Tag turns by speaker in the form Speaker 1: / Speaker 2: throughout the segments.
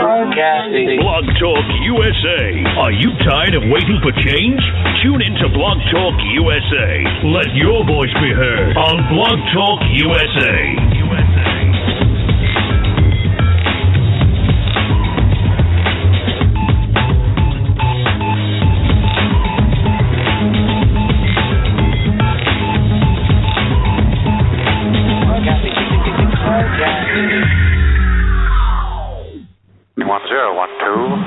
Speaker 1: Blog Talk USA. Are you tired of waiting for change? Tune in to Blog Talk USA. Let your voice be heard on Blog Talk USA.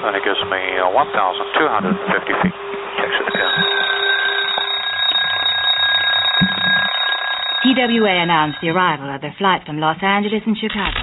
Speaker 2: And it gives me 1,250 feet. Exit again.
Speaker 3: TWA announced the arrival of their flight from Los Angeles and Chicago.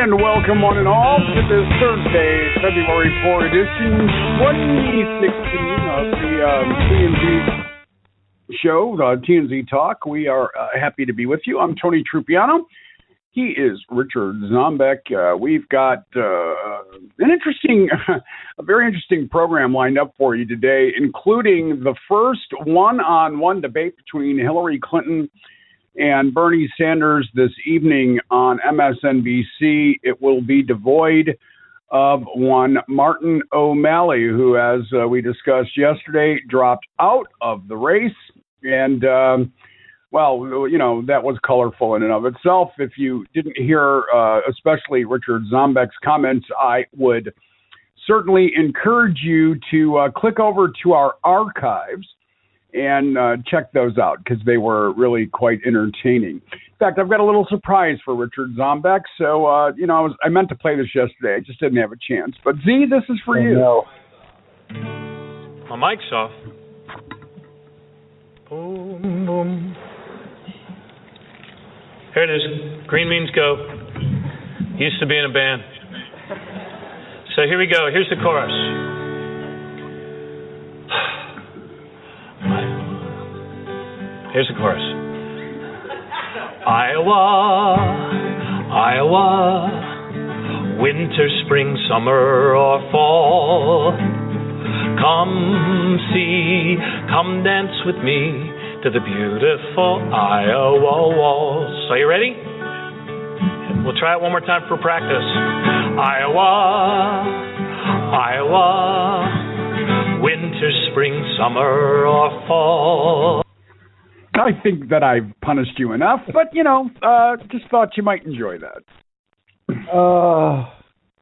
Speaker 4: And welcome one and all to this Thursday, February 4 edition, 2016 of the TNZ show, TNZ Talk. We are happy to be with you. I'm Tony Trupiano. He is Richard Zombeck. We've got a very interesting program lined up for you today, including the first one-on-one debate between Hillary Clinton and Bernie Sanders this evening on MSNBC. It will be devoid of one Martin O'Malley, who, as we discussed yesterday, dropped out of the race. And, that was colorful in and of itself. If you didn't hear, especially Richard Zombeck's comments, I would certainly encourage you to click over to our archives and check those out, because they were really quite entertaining. In fact, I've got a little surprise for Richard Zombeck. So, I meant to play this yesterday. I just didn't have a chance. But, Z, this is for you.
Speaker 5: No.
Speaker 6: My mic's off. Boom, boom. Here it is. Green means go. Used to be in a band. So here we go. Here's the chorus. Here's the chorus. Iowa, Iowa, winter, spring, summer, or fall. Come see, come dance with me to the beautiful Iowa walls. Are you ready? We'll try it one more time for practice. Iowa, Iowa, winter, spring, summer, or fall.
Speaker 4: I think that I've punished you enough, but, just thought you might enjoy that.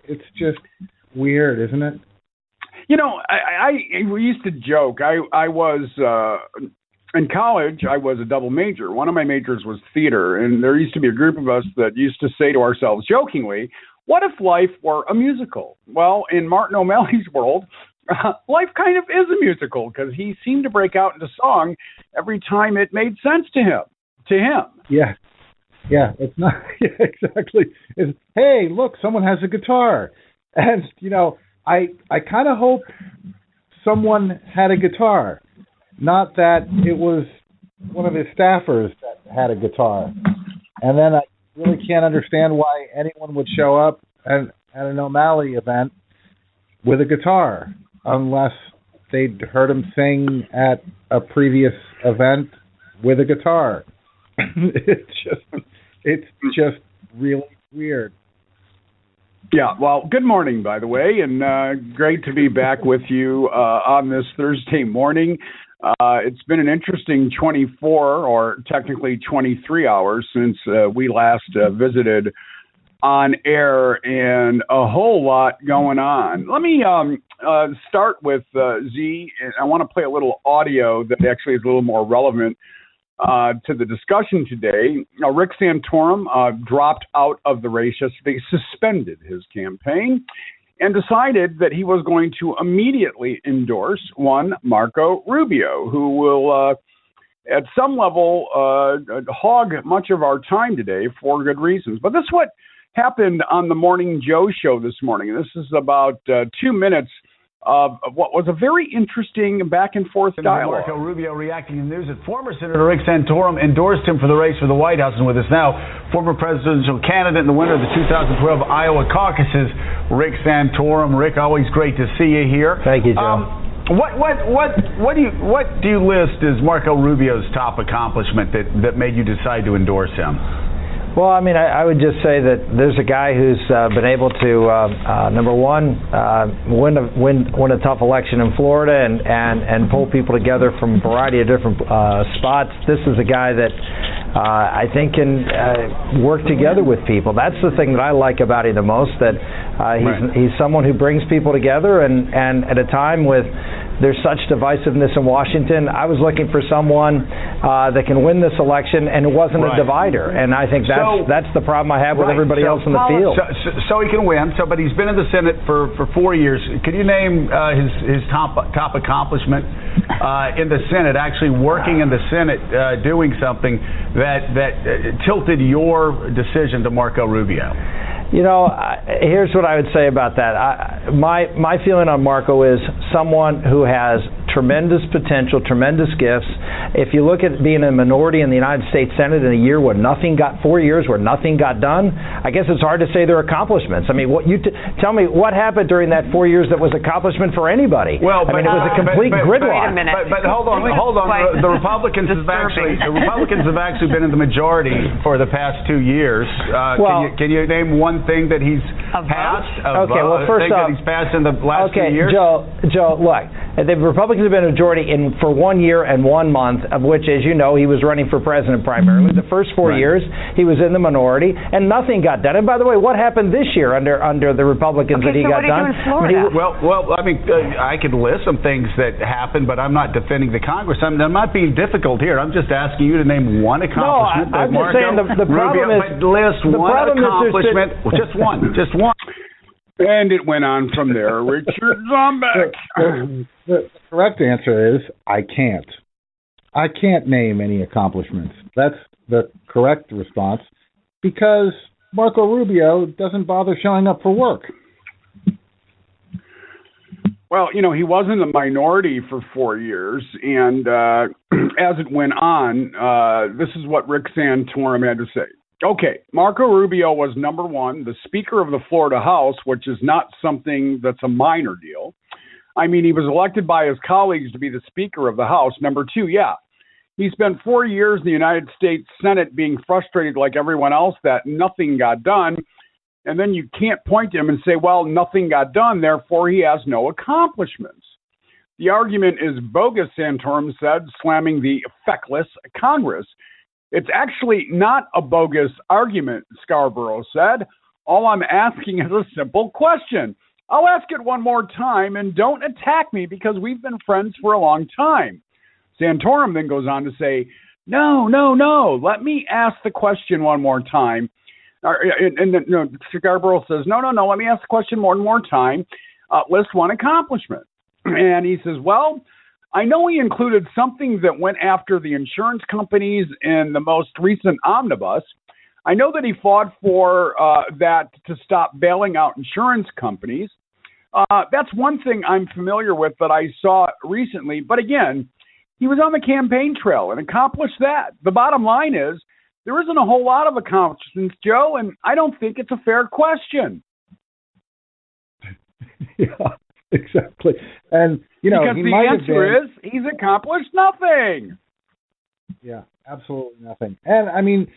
Speaker 5: It's just weird, isn't it?
Speaker 4: We used to joke. I was, in college, I was a double major. One of my majors was theater, and there used to be a group of us that used to say to ourselves jokingly, what if life were a musical? Well, in Martin O'Malley's world, life kind of is a musical, because he seemed to break out into song every time it made sense to him.
Speaker 5: Yeah, it's not exactly. It's, hey, look, someone has a guitar, and I kind of hope someone had a guitar, not that it was one of his staffers that had a guitar. And then I really can't understand why anyone would show up at an O'Malley event with a guitar, unless they'd heard him sing at a previous event with a guitar. It's just really weird.
Speaker 4: Yeah, well, good morning, by the way, and great to be back with you on this Thursday morning. It's been an interesting 24 or technically 23 hours since we last visited on air, and a whole lot going on. Let me start with Z. I want to play a little audio that actually is a little more relevant to the discussion today. Rick Santorum dropped out of the race yesterday, suspended his campaign, and decided that he was going to immediately endorse one Marco Rubio, who will, at some level, hog much of our time today for good reasons. But this is what happened on the Morning Joe show this morning. This is about 2 minutes of what was a very interesting back and forth dialogue.
Speaker 7: Marco Rubio reacting to news that former Senator Rick Santorum endorsed him for the race for the White House, and with us now, former presidential candidate and the winner of the 2012 Iowa caucuses, Rick Santorum. Rick, always great to see you here.
Speaker 8: Thank you, Joe.
Speaker 7: What do you list as Marco Rubio's top accomplishment that made you decide to endorse him?
Speaker 8: Well, I mean, I would just say that there's a guy who's been able to, number one, win a tough election in Florida and pull people together from a variety of different spots. This is a guy that I think can work together with people. That's the thing that I like about him the most, that he's someone who brings people together, and at a time with there's such divisiveness in Washington, I was looking for someone that can win this election, and it wasn't a divider. And I think that's the problem I have with everybody else in the field.
Speaker 7: So he can win. But he's been in the Senate for 4 years. Can you name his top accomplishment in the Senate? Actually working in the Senate, doing something that tilted your decision to Marco Rubio.
Speaker 8: You know, here's what I would say about that. My feeling on Marco is someone who has tremendous potential, tremendous gifts. If you look at being a minority in the United States Senate in a year where 4 years where nothing got done, I guess it's hard to say they're accomplishments. I mean, tell me what happened during that 4 years that was accomplishment for anybody.
Speaker 7: Well,
Speaker 8: I mean, it was a complete gridlock.
Speaker 2: Wait a minute.
Speaker 7: But hold on. The Republicans have actually been in the majority for the past 2 years. Can you name one thing that he's passed?
Speaker 8: First off,
Speaker 7: that he's passed in the last 2 years.
Speaker 8: Joe, look, the Republicans have been a majority for 1 year and 1 month, of which, as you know, he was running for president primarily. The first 4 years, he was in the minority, and nothing got done. And by the way, what happened this year under the Republicans that he got done?
Speaker 7: I could list some things that happened, but I'm not defending the Congress. I'm not being difficult here. I'm just asking you to name one accomplishment.
Speaker 8: No, I'm just saying the problem is
Speaker 7: list one accomplishment. Just one.
Speaker 4: And it went on from there. Richard Zombeck.
Speaker 5: The correct answer is I can't. I can't name any accomplishments. That's the correct response, because Marco Rubio doesn't bother showing up for work.
Speaker 4: Well, you know, he was in the minority for 4 years, and as it went on, this is what Rick Santorum had to say. Okay, Marco Rubio was number one, the Speaker of the Florida House, which is not something that's a minor deal. I mean, he was elected by his colleagues to be the Speaker of the House. Number two, he spent 4 years in the United States Senate being frustrated like everyone else that nothing got done. And then you can't point to him and say, well, nothing got done, therefore he has no accomplishments. The argument is bogus, Santorum said, slamming the feckless Congress. It's actually not a bogus argument, Scarborough said. All I'm asking is a simple question. I'll ask it one more time, and don't attack me because we've been friends for a long time. Santorum then goes on to say, no, let me ask the question one more time. And Scarborough says, no, let me ask the question one more time. List one accomplishment. And he says, well, I know he included something that went after the insurance companies in the most recent omnibus. I know that he fought for that to stop bailing out insurance companies. That's one thing I'm familiar with that I saw recently. But again, he was on the campaign trail and accomplished that. The bottom line is there isn't a whole lot of accomplishments, Joe, and I don't think it's a fair question.
Speaker 5: Yeah, exactly. And, you know,
Speaker 4: because the answer is he's accomplished nothing.
Speaker 5: Yeah, absolutely nothing. And I mean,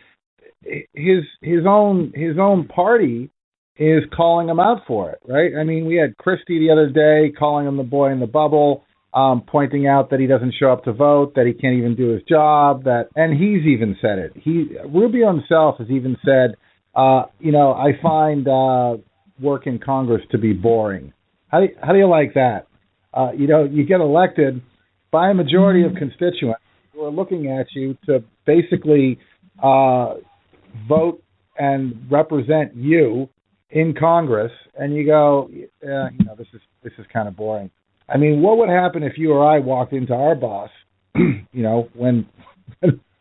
Speaker 5: his own party is calling him out for it, right? I mean, we had Christie the other day calling him the boy in the bubble. pointing out that he doesn't show up to vote, that he can't even do his job, and he's even said it. Rubio himself has even said, I find work in Congress to be boring. How do you like that? You get elected by a majority of constituents who are looking at you to basically vote and represent you in Congress, and you go, this is kind of boring. I mean, what would happen if you or I walked into our boss, when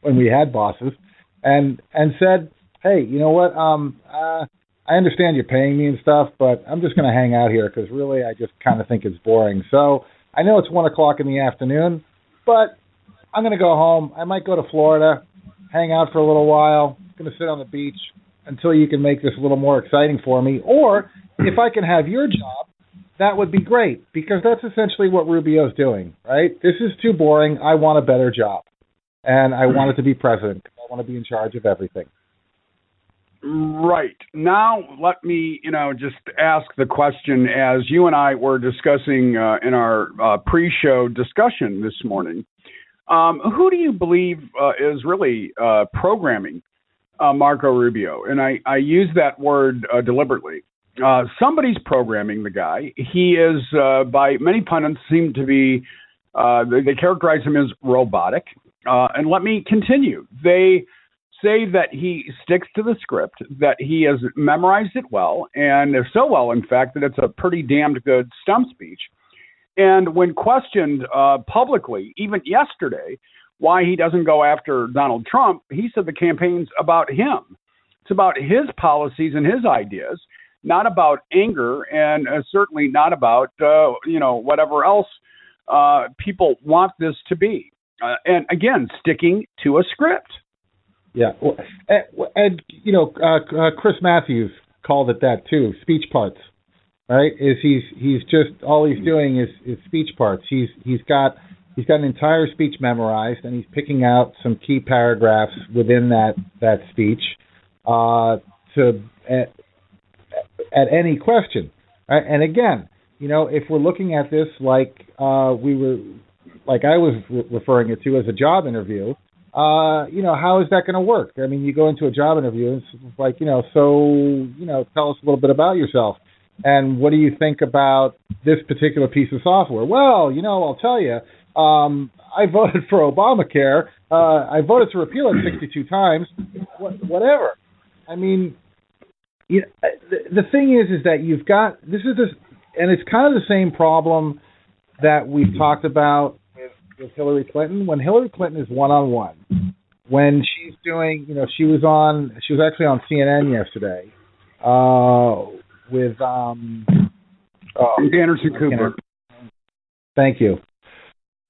Speaker 5: we had bosses, and said, hey, you know what? I understand you're paying me and stuff, but I'm just going to hang out here because really I just kind of think it's boring. So I know it's 1 o'clock in the afternoon, but I'm going to go home. I might go to Florida, hang out for a little while. I'm going to sit on the beach until you can make this a little more exciting for me. Or if I can have your job, that would be great, because that's essentially what Rubio's doing, right? This is too boring. I want a better job, and I want it to be president. I want to be in charge of everything.
Speaker 4: Right. Now, let me, just ask the question, as you and I were discussing in our pre-show discussion this morning. Who do you believe is really programming Marco Rubio? And I use that word deliberately. Somebody's programming the guy. He is, by many pundits, seem to be, they characterize him as robotic. And let me continue. They say that he sticks to the script, that he has memorized it well, and so well, in fact, that it's a pretty damned good stump speech. And when questioned publicly, even yesterday, why he doesn't go after Donald Trump, he said the campaign's about him. It's about his policies and his ideas, not about anger, and certainly not about, whatever else people want this to be. And again, sticking to a script.
Speaker 5: Yeah, and Chris Matthews called it that too. Speech parts, right? He's just all he's doing is speech parts. He's got an entire speech memorized, and he's picking out some key paragraphs within that speech at any question. Right? And again, if we're looking at this like I was referring it to as a job interview. How is that going to work? I mean, you go into a job interview and it's like, tell us a little bit about yourself. And what do you think about this particular piece of software? Well, I'll tell you, I voted for Obamacare. I voted to repeal it 62 times, whatever. I mean, the thing is that you've got, and it's kind of the same problem that we've talked about with Hillary Clinton. When Hillary Clinton is one-on-one, when she's doing, she was actually on CNN yesterday with
Speaker 4: Anderson Cooper.
Speaker 5: Thank you.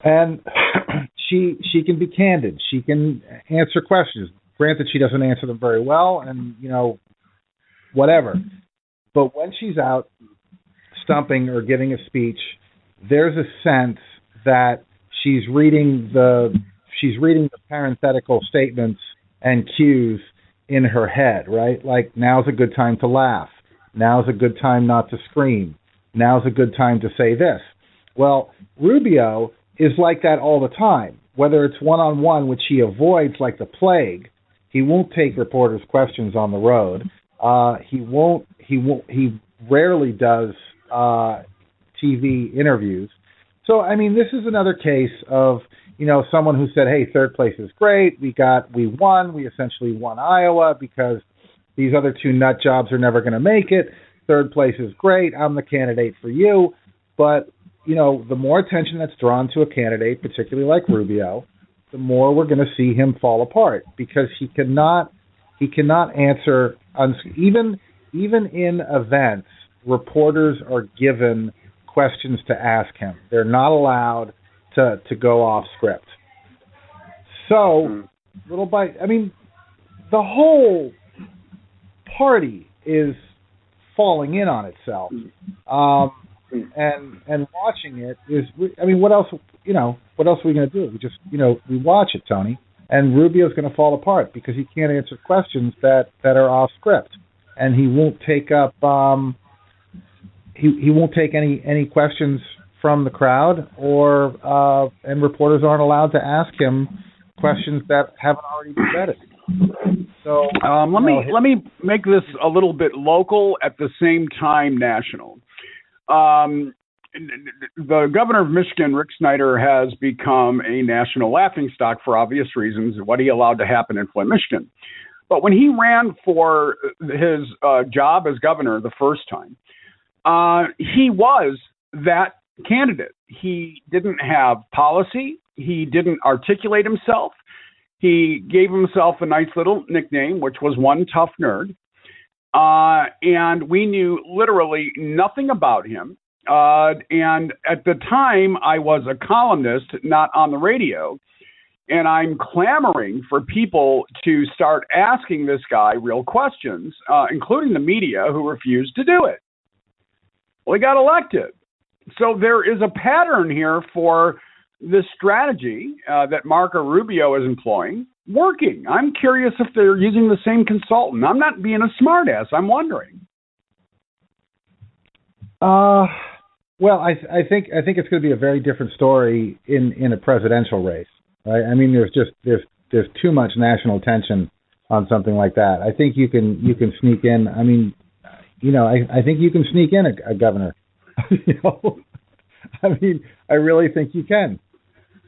Speaker 5: And she can be candid. She can answer questions. Granted, she doesn't answer them very well, and whatever. But when she's out stumping or giving a speech, there's a sense that she's reading the parenthetical statements and cues in her head, right? Like, now's a good time to laugh. Now's a good time not to scream. Now's a good time to say this. Well, Rubio is like that all the time. Whether it's one-on-one, which he avoids like the plague, he won't take reporters' questions on the road. He rarely does TV interviews. So, I mean, this is another case of, someone who said, hey, third place is great. We won. We essentially won Iowa because these other two nut jobs are never going to make it. Third place is great. I'm the candidate for you. But, the more attention that's drawn to a candidate, particularly like Rubio, the more we're going to see him fall apart, because he cannot answer, even in events, reporters are given questions to ask him. They're not allowed to go off script. So, the whole party is falling in on itself. And watching it is, what else are we going to do? We just, we watch it, Tony. And Rubio's going to fall apart because he can't answer questions that are off script. And he won't take up, he won't take any questions from the crowd, and reporters aren't allowed to ask him questions that haven't already been vetted. So
Speaker 4: let me make this a little bit local at the same time national. The governor of Michigan, Rick Snyder, has become a national laughingstock for obvious reasons, what he allowed to happen in Flint, Michigan. But when he ran for his job as governor the first time, he was that candidate. He didn't have policy. He didn't articulate himself. He gave himself a nice little nickname, which was One Tough Nerd. And we knew literally nothing about him. And at the time, I was a columnist, not on the radio. And I'm clamoring for people to start asking this guy real questions, including the media, who refused to do it. Well, he got elected. So there is a pattern here for this strategy that Marco Rubio is employing working. I'm curious if they're using the same consultant. I'm not being a smartass. I'm wondering.
Speaker 5: Well, I think it's going to be a very different story in a presidential race, right? I mean, there's too much national attention on something like that. I think you can sneak in. I mean, I think you can sneak in a governor. I mean, I really think you can.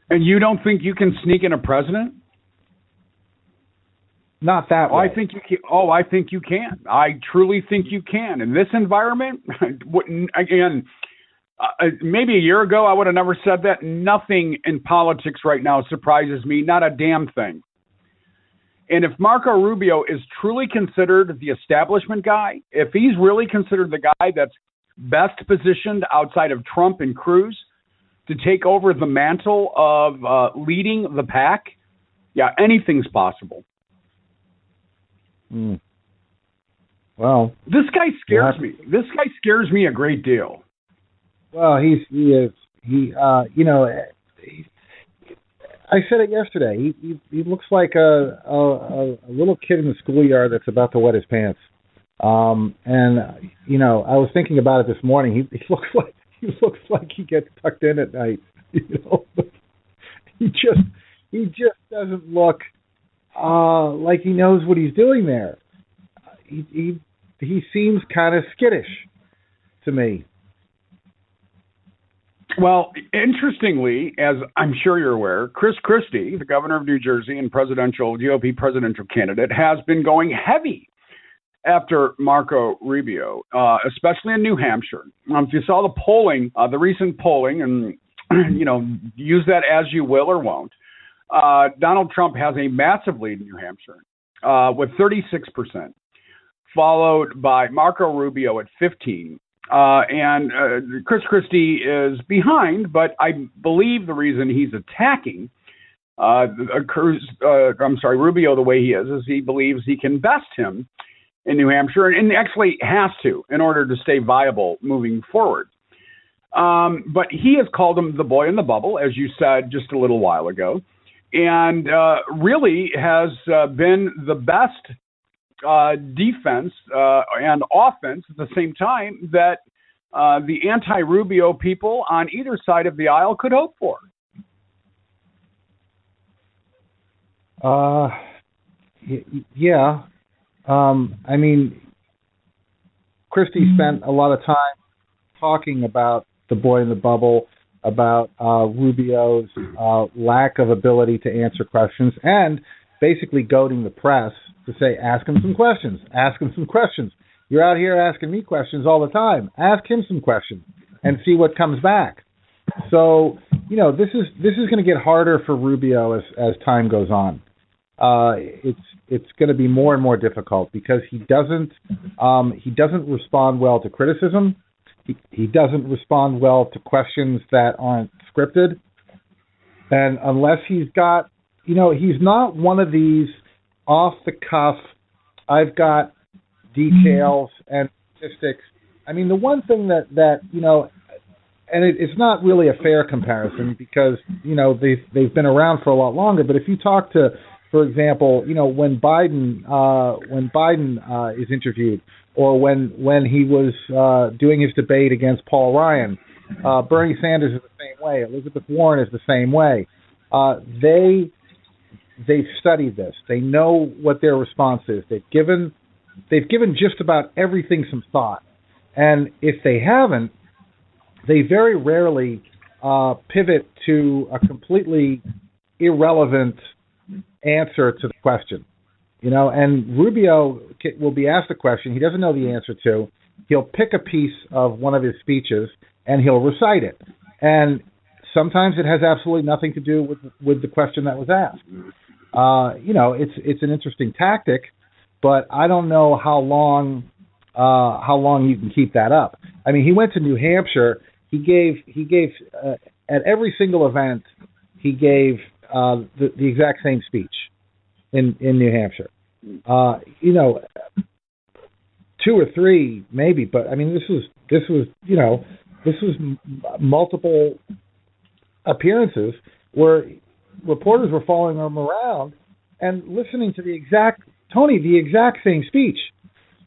Speaker 4: And you don't think you can sneak in a president?
Speaker 5: Not that way.
Speaker 4: I think you can. I think you can. I truly think you can. In this environment, again, maybe a year ago, I would have never said that. Nothing in politics right now surprises me. Not a damn thing. And if Marco Rubio is truly considered the establishment guy, if he's really considered the guy that's best positioned outside of Trump and Cruz to take over the mantle of leading the pack, yeah, anything's possible.
Speaker 5: Well,
Speaker 4: this guy scares me. This guy scares me a great deal.
Speaker 5: Well, I said it yesterday. He looks like a little kid in the schoolyard that's about to wet his pants. And I was thinking about it this morning. He looks like he gets tucked in at night. He just doesn't look like he knows what he's doing there. He seems kind of skittish to me.
Speaker 4: Well, interestingly, as I'm sure you're aware, Chris Christie, the governor of New Jersey and GOP presidential candidate, has been going heavy after Marco Rubio, especially in New Hampshire. If you saw the polling, the recent polling, and use that as you will or won't, Donald Trump has a massive lead in New Hampshire with 36%, followed by Marco Rubio at 15%. And Chris Christie is behind, but I believe the reason he's attacking Rubio the way he is he believes he can best him in New Hampshire, and actually has to in order to stay viable moving forward. But he has called him the boy in the bubble, as you said just a little while ago, and really has been the best defense and offense at the same time that the anti-Rubio people on either side of the aisle could hope for.
Speaker 5: Yeah. I mean, Christie spent a lot of time talking about the boy in the bubble, about Rubio's lack of ability to answer questions, and basically goading the press to say, ask him some questions, ask him some questions. You're out here asking me questions all the time. Ask him some questions and see what comes back. So, this is going to get harder for Rubio as time goes on. It's going to be more and more difficult because he doesn't respond well to criticism. He doesn't respond well to questions that aren't scripted. And unless he's got, he's not one of these off the cuff, I've got details and statistics. I mean, the one thing that and it's not really a fair comparison because, they've been around for a lot longer. But if you talk to, for example, when Biden is interviewed, or when he was doing his debate against Paul Ryan, Bernie Sanders is the same way. Elizabeth Warren is the same way. They've studied this. They know what their response is. They've given just about everything some thought. And if they haven't, they very rarely pivot to a completely irrelevant answer to the question. And Rubio will be asked a question he doesn't know the answer to. He'll pick a piece of one of his speeches and he'll recite it. And sometimes it has absolutely nothing to do with the question that was asked. It's an interesting tactic, but I don't know how long you can keep that up. I mean, he went to New Hampshire. He gave at every single event he gave the exact same speech in New Hampshire. 2 or 3 maybe, but I mean this was multiple appearances where reporters were following him around and listening to the exact same speech,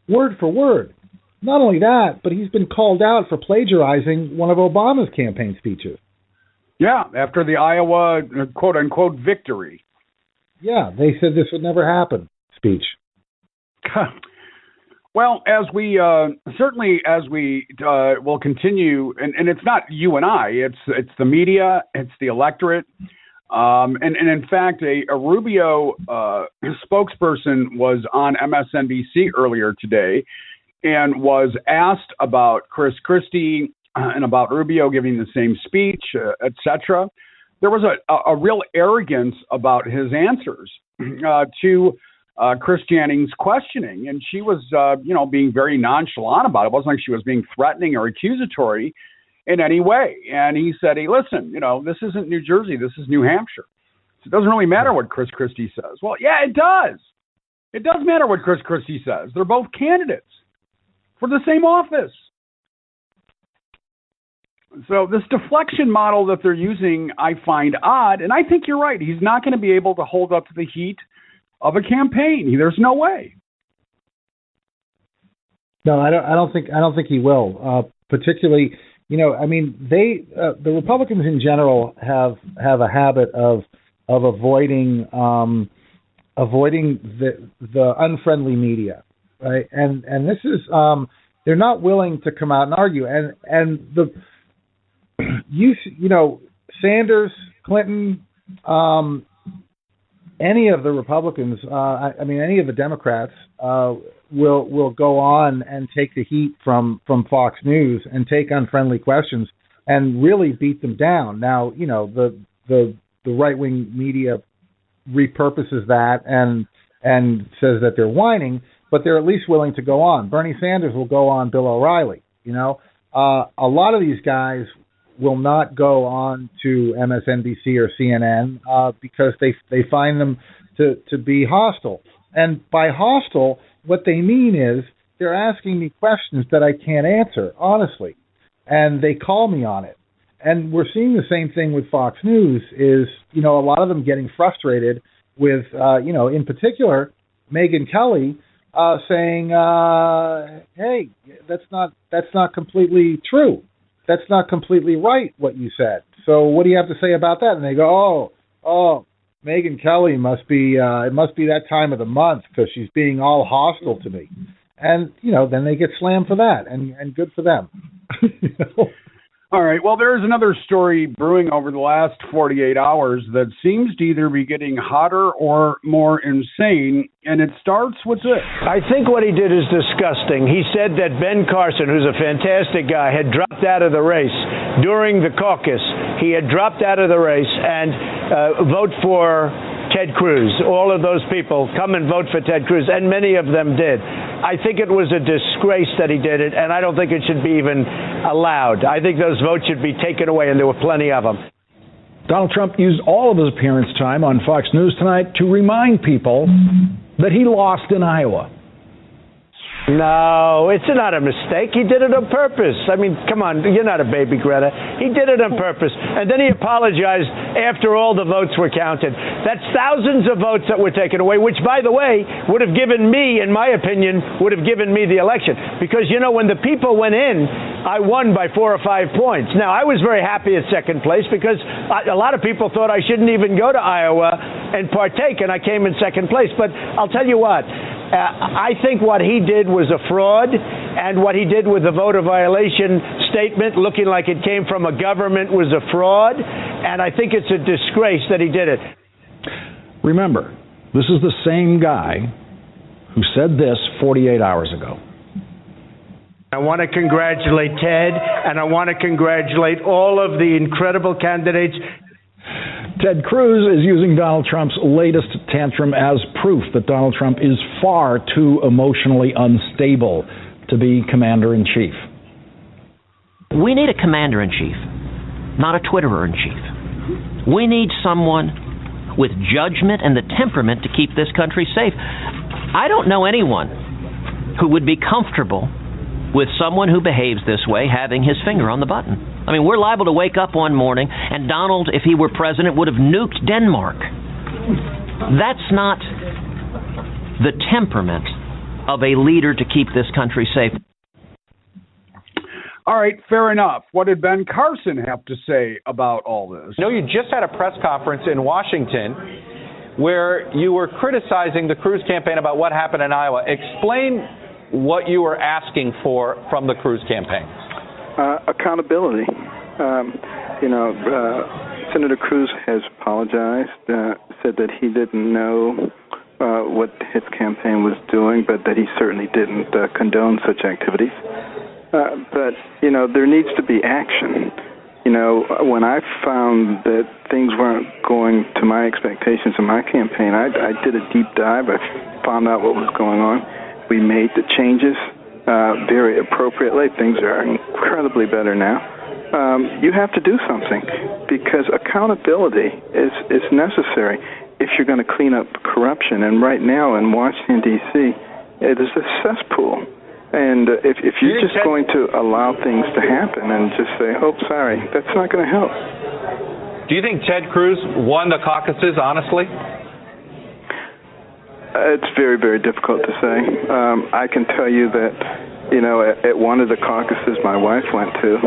Speaker 5: word for word. Not only that, but he's been called out for plagiarizing one of Obama's campaign speeches.
Speaker 4: Yeah, after the Iowa quote-unquote victory.
Speaker 5: Yeah, they said this would never happen speech.
Speaker 4: Well, as we will continue, and it's not you and I, it's the media, it's the electorate, and in fact, a Rubio spokesperson was on MSNBC earlier today and was asked about Chris Christie and about Rubio giving the same speech, etc. There was a real arrogance about his answers to Chris Janning's questioning, and she was, being very nonchalant about it. It wasn't like she was being threatening or accusatory in any way. And he said, "Hey, listen, this isn't New Jersey. This is New Hampshire. So it doesn't really matter what Chris Christie says." Well, yeah, it does. It does matter what Chris Christie says. They're both candidates for the same office. So this deflection model that they're using, I find odd, and I think you're right. He's not going to be able to hold up to the heat of a campaign. There's no way.
Speaker 5: No, I don't think he will. Particularly, the Republicans in general have a habit of avoiding the unfriendly media, right? And this is they're not willing to come out and argue. And Sanders, Clinton, any of the Republicans, any of the Democrats will go on and take the heat from Fox News and take unfriendly questions and really beat them down. Now, the right-wing media repurposes that and says that they're whining, but they're at least willing to go on. Bernie Sanders will go on Bill O'Reilly. A lot of these guys will not go on to MSNBC or CNN because they find them to be hostile. And by hostile, what they mean is they're asking me questions that I can't answer, honestly. And they call me on it. And we're seeing the same thing with Fox News is, a lot of them getting frustrated with, in particular, Megyn Kelly saying, hey, that's not completely true. That's not completely right, what you said. So what do you have to say about that? And they go, oh, Megyn Kelly must be, it must be that time of the month because she's being all hostile to me. And, then they get slammed for that, and good for them.
Speaker 4: All right. Well, there's another story brewing over the last 48 hours that seems to either be getting hotter or more insane, and it starts with this.
Speaker 9: I think what he did is disgusting. He said that Ben Carson, who's a fantastic guy, had dropped out of the race during the caucus. He had dropped out of the race and vote for Ted Cruz. All of those people come and vote for Ted Cruz, and many of them did. I think it was a disgrace that he did it, and I don't think it should be even allowed. I think those votes should be taken away, and there were plenty of them.
Speaker 10: Donald Trump used all of his appearance time on Fox News tonight to remind people that he lost in Iowa.
Speaker 9: No, it's not a mistake. He did it on purpose. I mean, come on, you're not a baby, Greta. He did it on purpose. And then he apologized after all the votes were counted. That's thousands of votes that were taken away, which, by the way, would have given me, in my opinion, would have given me the election. Because, when the people went in, I won by 4 or 5 points. Now, I was very happy at second place because a lot of people thought I shouldn't even go to Iowa and partake, and I came in second place. But I'll tell you what, I think what he did was a fraud, and what he did with the voter violation statement looking like it came from a government was a fraud, and I think it's a disgrace that he did it.
Speaker 10: Remember, this is the same guy who said this 48 hours ago.
Speaker 9: I want to congratulate Ted, and I want to congratulate all of the incredible candidates.
Speaker 10: Ted Cruz is using Donald Trump's latest tantrum as proof that Donald Trump is far too emotionally unstable to be commander-in-chief.
Speaker 11: We need a commander-in-chief, not a Twitterer-in-chief. We need someone with judgment and the temperament to keep this country safe. I don't know anyone who would be comfortable with someone who behaves this way having his finger on the button. I mean, we're liable to wake up one morning and Donald, if he were president, would have nuked Denmark. That's not the temperament of a leader to keep this country safe.
Speaker 4: All right, fair enough. What did Ben Carson have to say about all this?
Speaker 12: You know, you just had a press conference in Washington where you were criticizing the Cruz campaign about what happened in Iowa. Explain what you were asking for from the Cruz campaign.
Speaker 13: Accountability. Senator Cruz has apologized, said that he didn't know what his campaign was doing, but that he certainly didn't condone such activities. But there needs to be action. When I found that things weren't going to my expectations in my campaign, I did a deep dive. I found out what was going on. We made the changes very appropriately. Things are incredibly better now. You have to do something because accountability is necessary if you're going to clean up corruption. And right now in Washington, D.C., it is a cesspool. And if you're just going to allow things to happen and just say, oh, sorry, that's not going to help.
Speaker 12: Do you think Ted Cruz won the caucuses, honestly?
Speaker 13: It's very, very difficult to say. I can tell you that, at one of the caucuses my wife went to,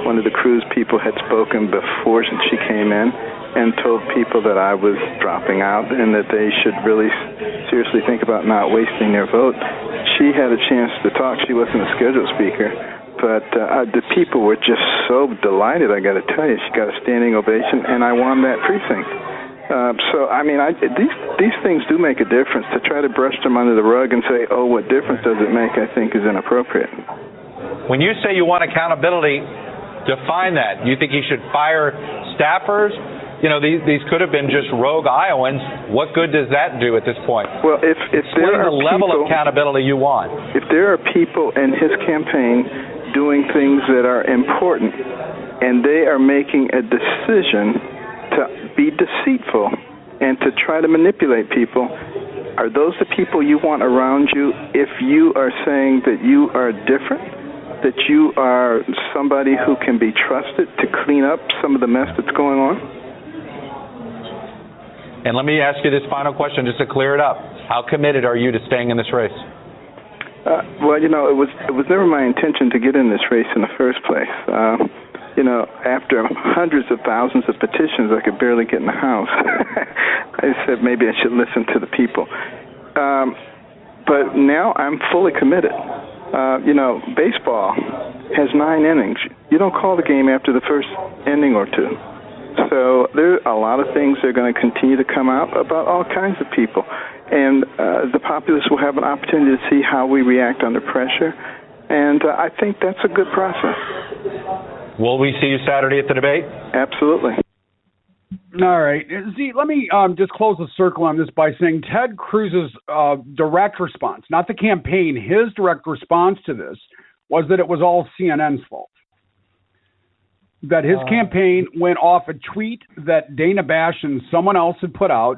Speaker 13: one of the Cruz people had spoken before she came in and told people that I was dropping out and that they should really seriously think about not wasting their vote. She had a chance to talk. She wasn't a scheduled speaker, but the people were just so delighted, I got to tell you. She got a standing ovation, and I won that precinct. These things do make a difference. To try to brush them under the rug and say, oh, what difference does it make, I think is inappropriate.
Speaker 12: When you say you want accountability, define that. You think he should fire staffers? These could have been just rogue Iowans. What good does that do at this point?
Speaker 13: Well, if there are
Speaker 12: the level of accountability you want.
Speaker 13: If there are people in his campaign doing things that are important and they are making a decision to be deceitful and to try to manipulate people, are those the people you want around you if you are saying that you are different, that you are somebody who can be trusted to clean up some of the mess that's going on?
Speaker 12: And let me ask you this final question just to clear it up. How committed are you to staying in this race?
Speaker 13: It was never my intention to get in this race in the first place. After hundreds of thousands of petitions, I could barely get in the House. I said maybe I should listen to the people. But now I'm fully committed. Baseball has 9 innings. You don't call the game after the first inning or two. So there are a lot of things that are going to continue to come out about all kinds of people. And the populace will have an opportunity to see how we react under pressure. And I think that's a good process.
Speaker 12: Will we see you Saturday at the debate?
Speaker 13: Absolutely.
Speaker 4: All right. Z, let me just close the circle on this by saying Ted Cruz's direct response, not the campaign, his direct response to this was that it was all CNN's fault. That his campaign went off a tweet that Dana Bash and someone else had put out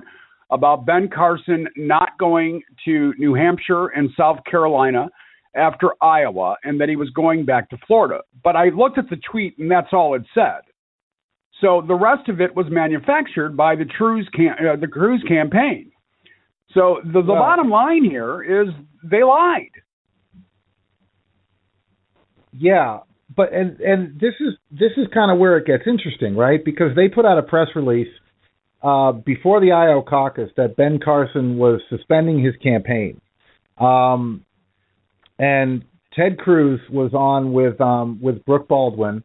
Speaker 4: about Ben Carson not going to New Hampshire and South Carolina after Iowa, and that he was going back to Florida. But I looked at the tweet, and that's all it said. So the rest of it was manufactured by the Cruz campaign. So the bottom line here is they lied.
Speaker 5: Yeah, but and this is kind of where it gets interesting, right? Because they put out a press release before the Iowa caucus that Ben Carson was suspending his campaign, and Ted Cruz was on with Brooke Baldwin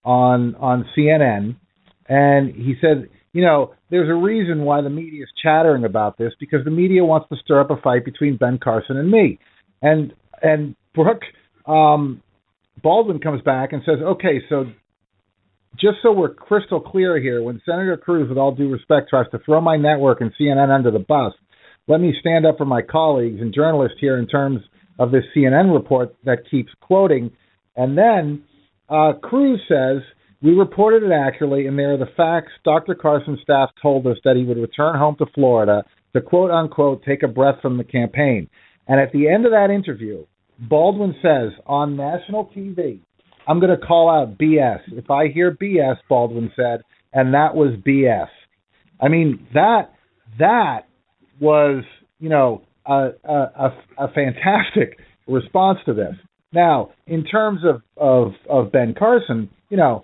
Speaker 5: on CNN, and he said, there's a reason why the media is chattering about this, because the media wants to stir up a fight between Ben Carson and me, and Brooke Baldwin comes back and says, okay, so just so we're crystal clear here, when Senator Cruz, with all due respect, tries to throw my network and CNN under the bus, let me stand up for my colleagues and journalists here in terms of this CNN report that keeps quoting. And then Cruz says, we reported it accurately, and there are the facts. Dr. Carson's staff told us that he would return home to Florida to, quote unquote, take a breath from the campaign. And at the end of that interview, Baldwin says on national TV, I'm going to call out BS. If I hear BS, Baldwin said, and that was BS. I mean, that was, a fantastic response to this. Now, in terms of Ben Carson, the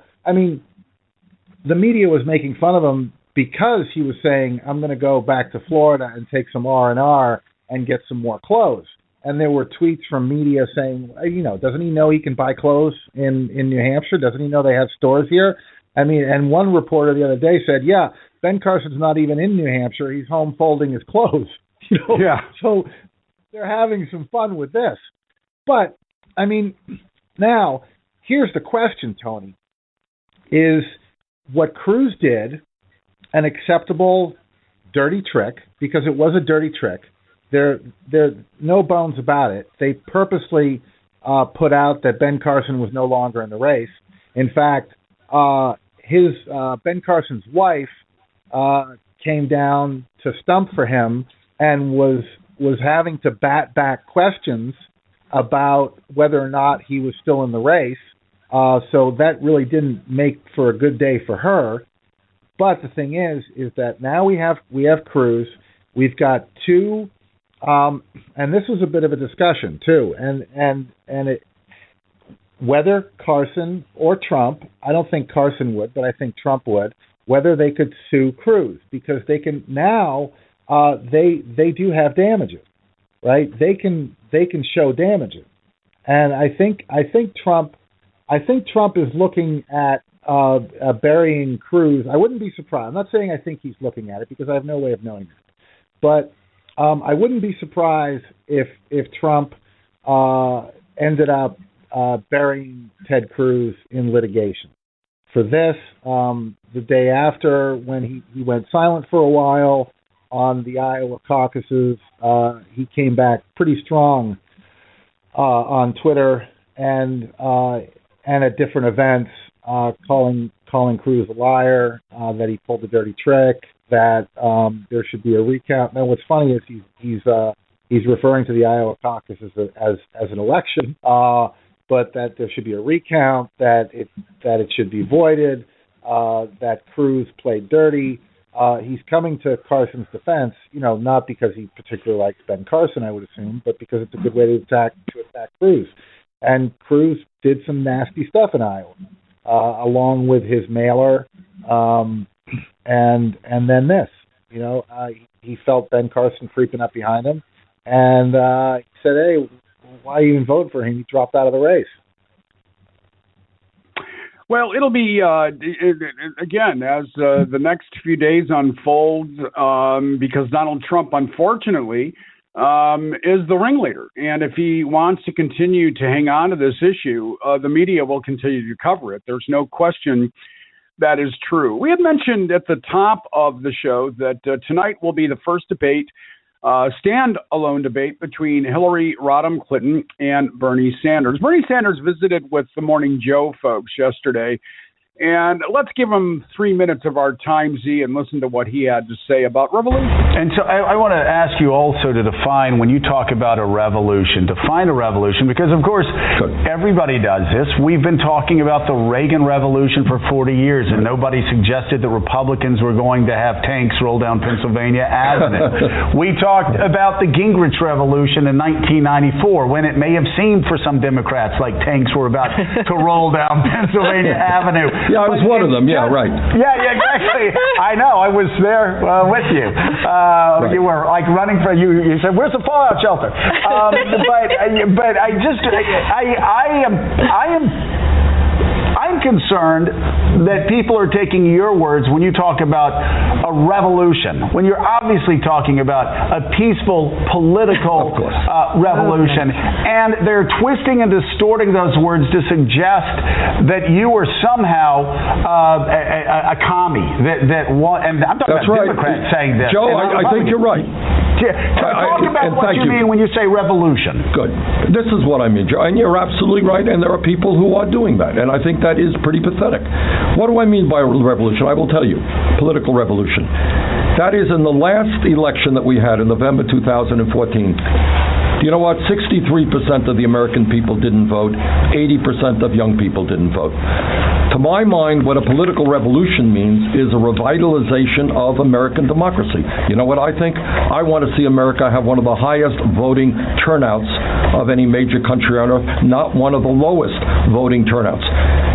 Speaker 5: media was making fun of him because he was saying, I'm going to go back to Florida and take some R&R and get some more clothes. And there were tweets from media saying, doesn't he know he can buy clothes in New Hampshire? Doesn't he know they have stores here? And one reporter the other day said, yeah, Ben Carson's not even in New Hampshire. He's home folding his clothes.
Speaker 4: Yeah.
Speaker 5: So they're having some fun with this. But, now, here's the question, Tony. Is what Cruz did an acceptable dirty trick? Because it was a dirty trick. There no bones about it. They purposely put out that Ben Carson was no longer in the race. In fact, Ben Carson's wife came down to stump for him and was having to bat back questions about whether or not he was still in the race. So that really didn't make for a good day for her. But the thing is that now we have Cruz. We've got two. And this was a bit of a discussion too, and whether Carson or Trump, I don't think Carson would, but I think Trump would, whether they could sue Cruz, because they can now, they do have damages, right? They can show damages, and I think Trump is looking at burying Cruz. I wouldn't be surprised. I'm not saying I think he's looking at it, because I have no way of knowing that, but I wouldn't be surprised if Trump ended up burying Ted Cruz in litigation. For this, the day after, when he went silent for a while on the Iowa caucuses, he came back pretty strong on Twitter and at different events, calling Cruz a liar, that he pulled a dirty trick, that there should be a recount. Now, what's funny is he's referring to the Iowa caucus as an election, but that there should be a recount, that it should be voided, that Cruz played dirty. He's coming to Carson's defense, not because he particularly likes Ben Carson, I would assume, but because it's a good way to attack Cruz. And Cruz did some nasty stuff in Iowa, along with his mailer. And then this, he felt Ben Carson creeping up behind him, and he said, "Hey, why even vote for him? He dropped out of the race."
Speaker 4: Well, it'll be again as the next few days unfold, because Donald Trump, unfortunately, is the ringleader, and if he wants to continue to hang on to this issue, the media will continue to cover it. There's no question. That is true. We had mentioned at the top of the show that tonight will be the first debate, stand-alone debate between Hillary Rodham Clinton and Bernie Sanders. Bernie Sanders visited with the Morning Joe folks yesterday, And let's give him 3 minutes of our time, Z, and listen to what he had to say about revolution.
Speaker 7: And so I want to ask you also to define, when you talk about a revolution, define a revolution, because, of course, everybody does this. We've been talking about the Reagan Revolution for 40 years, and nobody suggested that Republicans were going to have tanks roll down Pennsylvania Avenue. We talked about the Gingrich Revolution in 1994, when it may have seemed for some Democrats like tanks were about to roll down Pennsylvania Avenue.
Speaker 14: Yeah, I was one of them. Yeah, right.
Speaker 7: Yeah, exactly. I know. I was there with you. Right. You were like running for you. You said, "Where's the fallout shelter?" But I'm concerned that people are taking your words when you talk about a revolution, when you're obviously talking about a peaceful political revolution, and they're twisting and distorting those words to suggest that you are somehow a commie. And I'm talking about Democrats saying this.
Speaker 14: Joe, I think you're right.
Speaker 7: Talk about what you mean when you say revolution.
Speaker 14: Good. This is what I mean, Joe. And you're absolutely right, and there are people who are doing that. And I think that is pretty pathetic. What do I mean by revolution? I will tell you. Political revolution. That is, in the last election that we had in November 2014, you know what? 63% of the American people didn't vote. 80% of young people didn't vote. To my mind, what a political revolution means is a revitalization of American democracy. You know what I think? I want to see America have one of the highest voting turnouts of any major country on earth, not one of the lowest voting turnouts.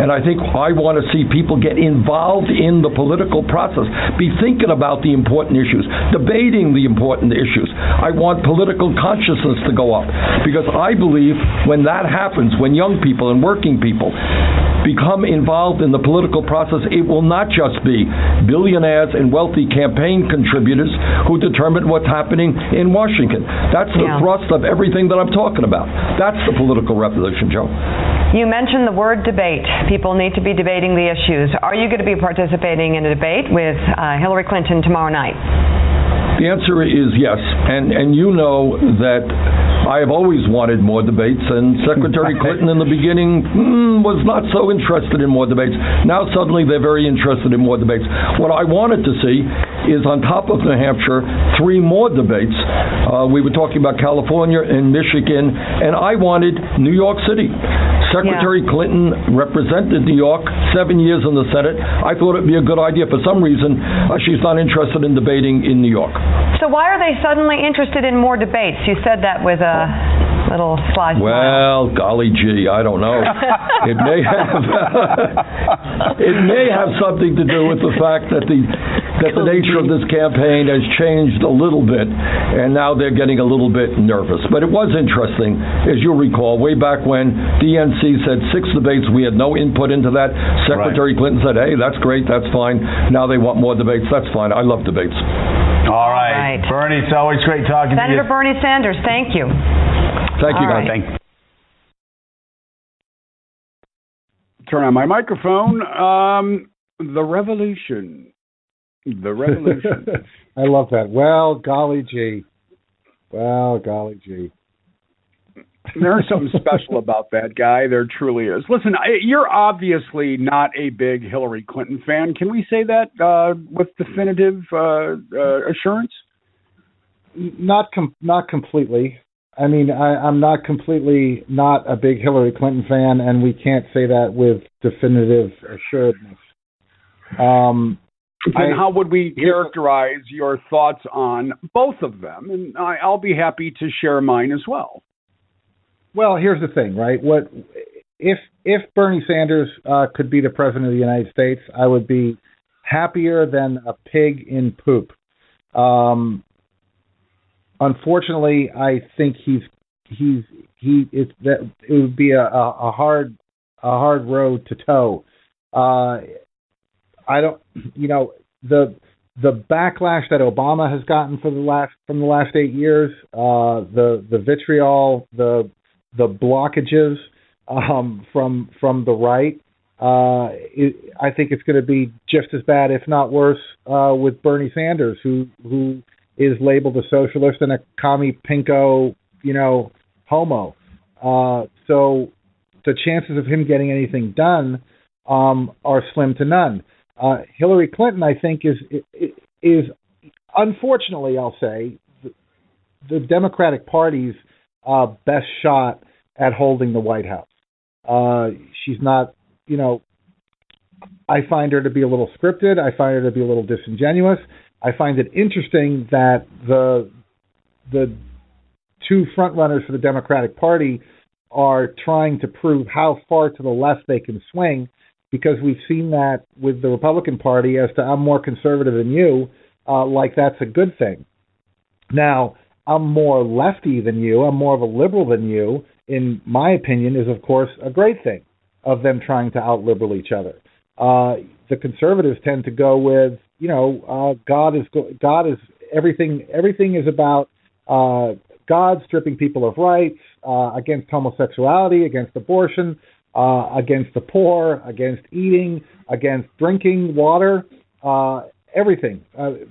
Speaker 14: And I think I want to see people get involved in the political process, be thinking about the important issues, debating the important issues. I want political consciousness to go up, because I believe when that happens, when young people and working people become involved in the political process, it will not just be billionaires and wealthy campaign contributors who determine what's happening in Washington. That's the thrust of everything that I'm talking about. That's the political revolution, Joe.
Speaker 15: You mentioned the word debate. People need to be debating the issues. Are you going to be participating in a debate with Hillary Clinton tomorrow night?
Speaker 14: The answer is yes. And you know that I have always wanted more debates, and Secretary Clinton in the beginning was not so interested in more debates. Now suddenly they're very interested in more debates. What I wanted to see is, on top of New Hampshire, 3 more debates. We were talking about California and Michigan, and I wanted New York City. Secretary Clinton represented New York 7 years in the Senate. I thought it would be a good idea. For some reason, she's not interested in debating in New York.
Speaker 15: So why are they suddenly interested in more debates? You said that with a little sly smile.
Speaker 14: Well, golly gee, I don't know. It may have something to do with the fact that the nature of this campaign has changed a little bit, and now they're getting a little bit nervous. But it was interesting, as you recall, way back when DNC said 6 debates, we had no input into that. Secretary Clinton said, hey, that's great, that's fine. Now they want more debates. That's fine. I love debates.
Speaker 7: All right. Bernie, it's always great talking to you.
Speaker 15: Senator Bernie Sanders, thank you.
Speaker 14: Thank you, guys.
Speaker 7: Thank you.
Speaker 4: Turn on my microphone. The revolution. The revolution.
Speaker 5: I love that. Well, golly gee.
Speaker 4: There's something special about that guy. There truly is. Listen, you're obviously not a big Hillary Clinton fan. Can we say that with definitive assurance?
Speaker 5: Not completely. I mean, I'm not completely not a big Hillary Clinton fan, and we can't say that with definitive assuredness.
Speaker 4: Then how would we characterize your thoughts on both of them? And I'll be happy to share mine as well.
Speaker 5: Well, here's the thing, right? What if Bernie Sanders could be the president of the United States? I would be happier than a pig in poop. Unfortunately, I think it would be a hard road to toe. I don't, the backlash that Obama has gotten from the last 8 years, the vitriol, the blockages from the right, I think it's going to be just as bad, if not worse, with Bernie Sanders, who is labeled a socialist and a commie pinko, homo. So the chances of him getting anything done are slim to none. Hillary Clinton, I think, is unfortunately, I'll say, the Democratic Party's best shot at holding the White House. She's not, I find her to be a little scripted. I find her to be a little disingenuous. I find it interesting that the two frontrunners for the Democratic Party are trying to prove how far to the left they can swing, because we've seen that with the Republican Party as to I'm more conservative than you, like that's a good thing. Now, I'm more lefty than you, I'm more of a liberal than you, in my opinion, is of course a great thing of them trying to out-liberal each other. The conservatives tend to go with, God is everything. Everything is about God stripping people of rights, against homosexuality, against abortion, against the poor, against eating, against drinking water, everything.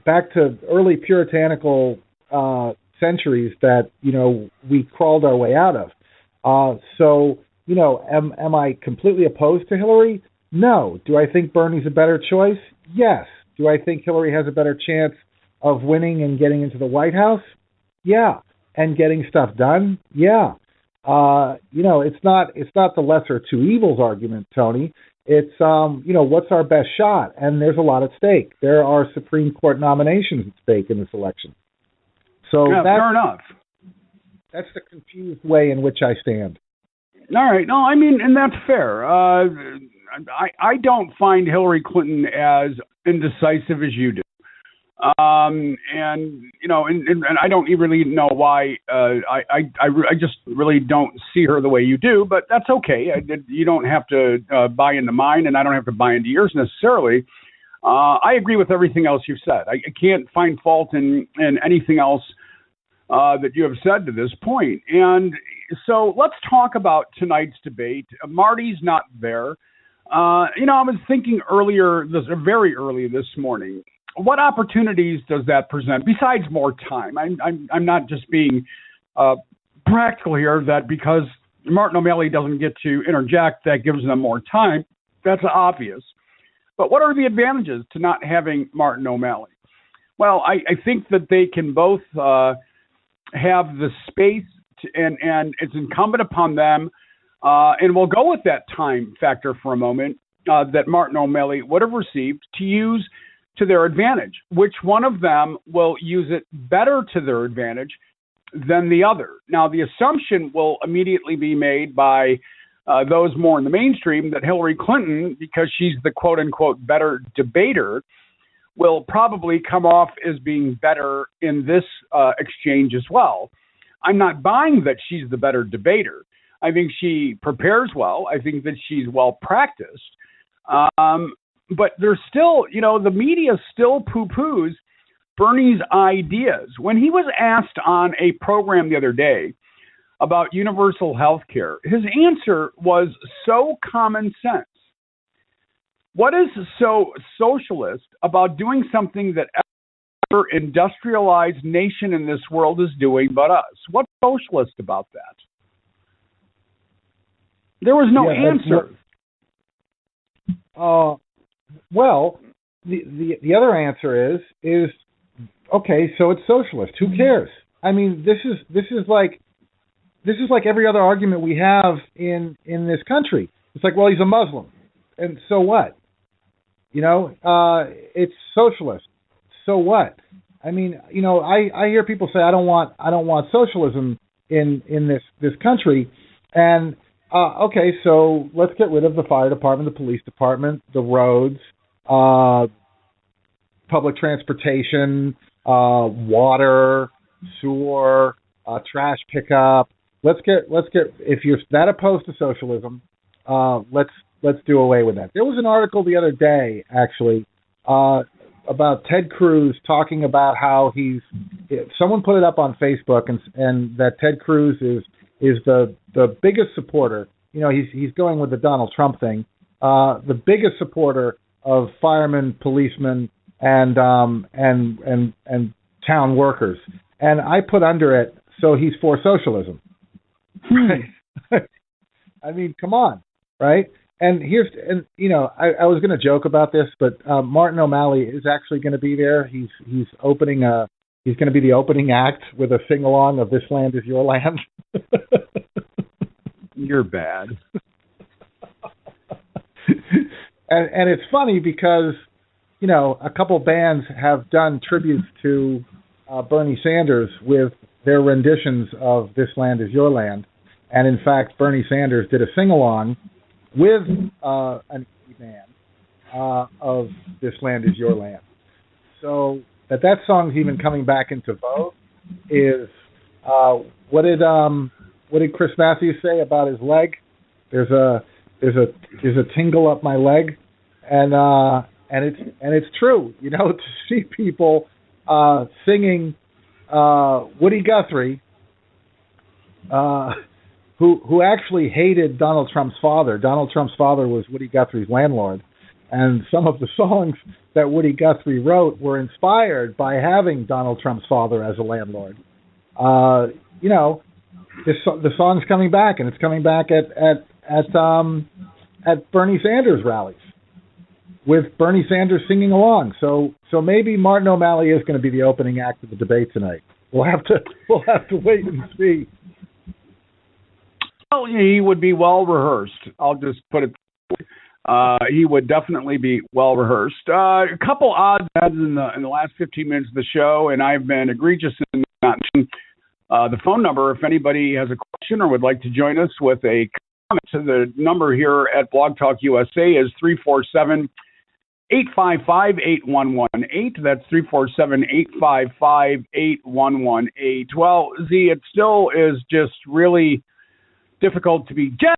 Speaker 5: Back to early puritanical centuries that we crawled our way out of. So am I completely opposed to Hillary? No. Do I think Bernie's a better choice? Yes. Do I think Hillary has a better chance of winning and getting into the White House? Yeah. And getting stuff done? Yeah. It's not the lesser of two evils argument, Tony. It's what's our best shot? And there's a lot at stake. There are Supreme Court nominations at stake in this election. So
Speaker 4: fair enough.
Speaker 5: That's the confused way in which I stand.
Speaker 4: All right. No, I mean, and that's fair. I don't find Hillary Clinton as indecisive as you do. And I don't really know why. I just really don't see her the way you do, but that's okay. You don't have to buy into mine, and I don't have to buy into yours necessarily. I agree with everything else you've said. I can't find fault in anything else that you have said to this point. And so let's talk about tonight's debate. Marty's not there. I was thinking very early this morning, what opportunities does that present besides more time? I'm not just being practical here, that because Martin O'Malley doesn't get to interject, that gives them more time. That's obvious. But what are the advantages to not having Martin O'Malley? Well, I think that they can both have the space and it's incumbent upon them, and we'll go with that time factor for a moment, that Martin O'Malley would have received to use to their advantage. Which one of them will use it better to their advantage than the other? Now, the assumption will immediately be made by those more in the mainstream that Hillary Clinton, because she's the quote-unquote better debater, will probably come off as being better in this exchange as well. I'm not buying that she's the better debater. I think she prepares well. I think that she's well practiced. But there's still, the media still poo-poos Bernie's ideas. When he was asked on a program the other day about universal health care, his answer was so common sense. What is so socialist about doing something that every industrialized nation in this world is doing but us? What's socialist about that? There was no answer.
Speaker 5: Well, the other answer is okay. So it's socialist. Who cares? I mean, this is like every other argument we have in this country. It's like, well, he's a Muslim, and so what? It's socialist. So what? I mean, I hear people say I don't want socialism in this country, and okay, so let's get rid of the fire department, the police department, the roads, public transportation, water, sewer, trash pickup. Let's get. If you're that opposed to socialism, let's do away with that. There was an article the other day, actually, about Ted Cruz talking about how someone put it up on Facebook and that Ted Cruz is the biggest supporter. He's going with the Donald Trump thing. The biggest supporter of firemen, policemen, and town workers. And I put under it, so he's for socialism. Right? I mean, come on, right? And I was going to joke about this, but Martin O'Malley is actually going to be there. He's opening he's going to be the opening act with a sing along of "This Land Is Your Land."
Speaker 4: You're bad.
Speaker 5: And it's funny because a couple bands have done tributes to Bernie Sanders with their renditions of "This Land Is Your Land," and in fact, Bernie Sanders did a sing along with an band of "This Land Is Your Land." So that song's even coming back into vogue is what did Chris Matthews say about his leg? There's a tingle up my leg, and it's true. To see people singing Woody Guthrie, who actually hated Donald Trump's father. Donald Trump's father was Woody Guthrie's landlord, and some of the songs that Woody Guthrie wrote were inspired by having Donald Trump's father as a landlord. The song's coming back, and it's coming back at Bernie Sanders rallies with Bernie Sanders singing along. So maybe Martin O'Malley is going to be the opening act of the debate tonight. We'll have to wait and see.
Speaker 4: Well, he would be well rehearsed. I'll just put it. He would definitely be well rehearsed. A couple odds in the last 15 minutes of the show, and I've been egregious in not the phone number. If anybody has a question or would like to join us with a comment, the number here at Blog Talk USA is 347-855-8118. That's 347-855-8118. Well, Z, it still is just really difficult to be Jeb.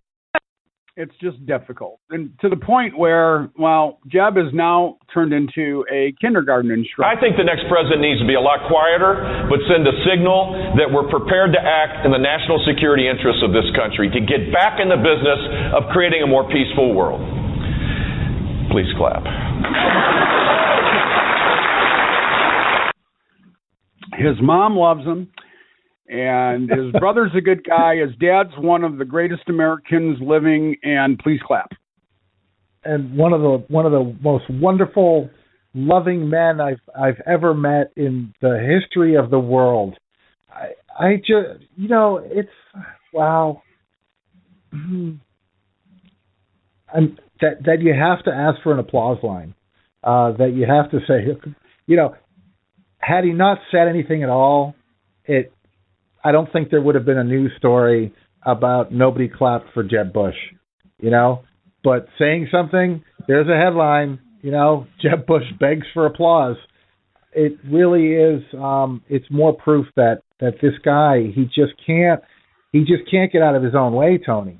Speaker 4: It's just difficult. And to the point where, Jeb is now turned into a kindergarten instructor.
Speaker 16: I think the next president needs to be a lot quieter, but send a signal that we're prepared to act in the national security interests of this country to get back in the business of creating a more peaceful world. Please clap.
Speaker 4: His mom loves him. And his brother's a good guy. His dad's one of the greatest Americans living, and please clap.
Speaker 5: And one of the most wonderful, loving men I've ever met in the history of the world. I just, it's wow. And that you have to ask for an applause line. That you have to say, had he not said anything at all, I don't think there would have been a news story about nobody clapped for Jeb Bush, But saying something, there's a headline, Jeb Bush begs for applause. It really is. It's more proof that this guy, he just can't get out of his own way, Tony.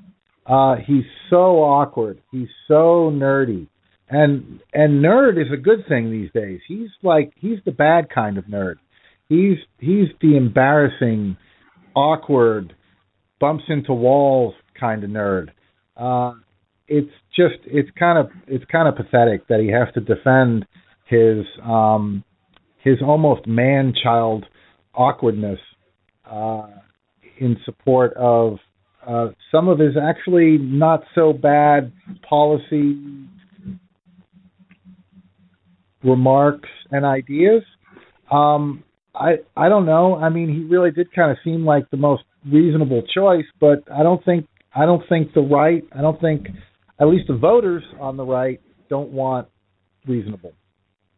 Speaker 5: He's so awkward. He's so nerdy, and nerd is a good thing these days. He's the bad kind of nerd. He's the embarrassing, awkward, bumps into walls kind of nerd. It's kind of pathetic that he has to defend his almost man-child awkwardness in support of some of his actually not so bad policy remarks and ideas. I don't know. I mean, he really did kind of seem like the most reasonable choice, but I don't think at least the voters on the right don't want reasonable.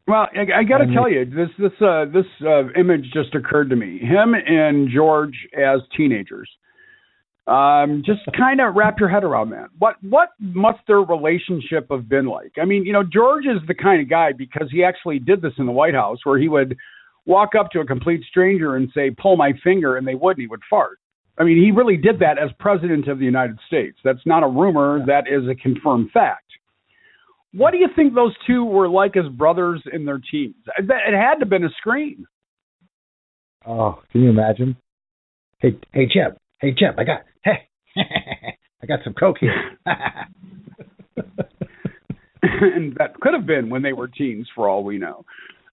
Speaker 4: Well, I got to tell you, this image just occurred to me. Him and George as teenagers. Just kind of wrap your head around that. What must their relationship have been like? I mean, George is the kind of guy, because he actually did this in the White House, where he would walk up to a complete stranger and say, "Pull my finger," and they wouldn't. He would fart. I mean, he really did that as president of the United States. That's not a rumor. That is a confirmed fact. What do you think those two were like as brothers in their teens? It had to have been a screen.
Speaker 5: Oh, can you imagine? Hey, Jeb, I got some Coke here.
Speaker 4: And that could have been when they were teens, for all we know.